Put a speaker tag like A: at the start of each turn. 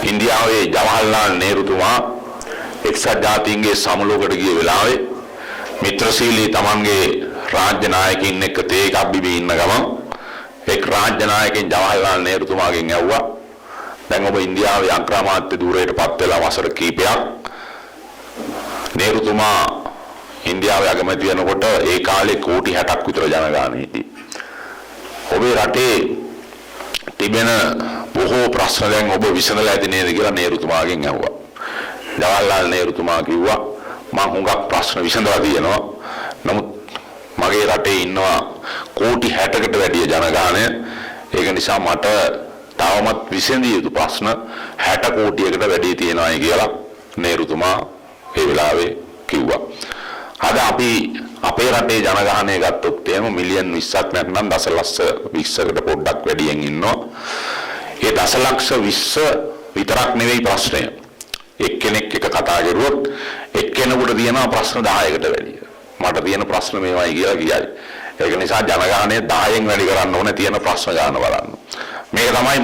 A: ඉන්දියාවේ ජවහර්ලාල් නේරුතුමා එක්සත් ජාතීන්ගේ සමුළුවකට ගිය වෙලාවේ මිත්‍රශීලී තමන්ගේ රාජ්‍ය නායකයින් එක්ක තේ එකක් බිබී ඉන්න ගමන් එක් රාජ්‍ය නායකයන් ජවහර්ලාල් නේරුතුමාගෙන් ඇහුවා දැන් ඔබ ඉන්දියාවේ අග්‍රාමාත්‍ය ධූරයටපත් වෙලා වසර කිහිපයක් නේරුතුමා ඉන්දියාවේ අගමැති වෙනකොට ඒ කාලේ කෝටි 60ක් විතර ජනගහනය හිටියේ. ඔබේ රටේ තිබෙන බොහෝ ප්‍රශ්න දැන් ඔබ විසඳලා ඇති නේද කියලා නේරුතුමාගෙන් ඇහුවා. ජවහර්ලාල් නේරුතුමා කිව්වා මම හුඟක් ප්‍රශ්න විසඳලා තියෙනවා. නමුත් මගේ රටේ ඉන්නවා කෝටි 60කට වැඩිය ජනගහනය. ඒක නිසා මට තවමත් විසඳිය යුතු ප්‍රශ්න 60 කෝටියකට වැඩි තියෙනවායි කියලා නේරුතුමා ඒ වෙලාවේ කිව්වා. අද අපි අපේ රටේ ජනගහනය ගත්තොත් එහෙම මිලියන් 20ක් නැත්නම් දසලක්ෂ 20කට පොඩ්ඩක් වැඩියෙන් ඉන්නවා. ඒ දසලක්ෂ 20 විතරක් නෙවෙයි ප්‍රශ්නය. එක්කෙනෙක් එක කතා කරුවොත් එක්කෙනෙකුට තියෙනවා ප්‍රශ්න 10කට වැඩිය. මට තියෙන ප්‍රශ්න මේවයි කියලා කියයි. ඒක නිසා ජනගහනය 10න් වැඩි කරන්න ඕනේ තියෙන ප්‍රශ්න ගන්න බලන්න. මේක තමයි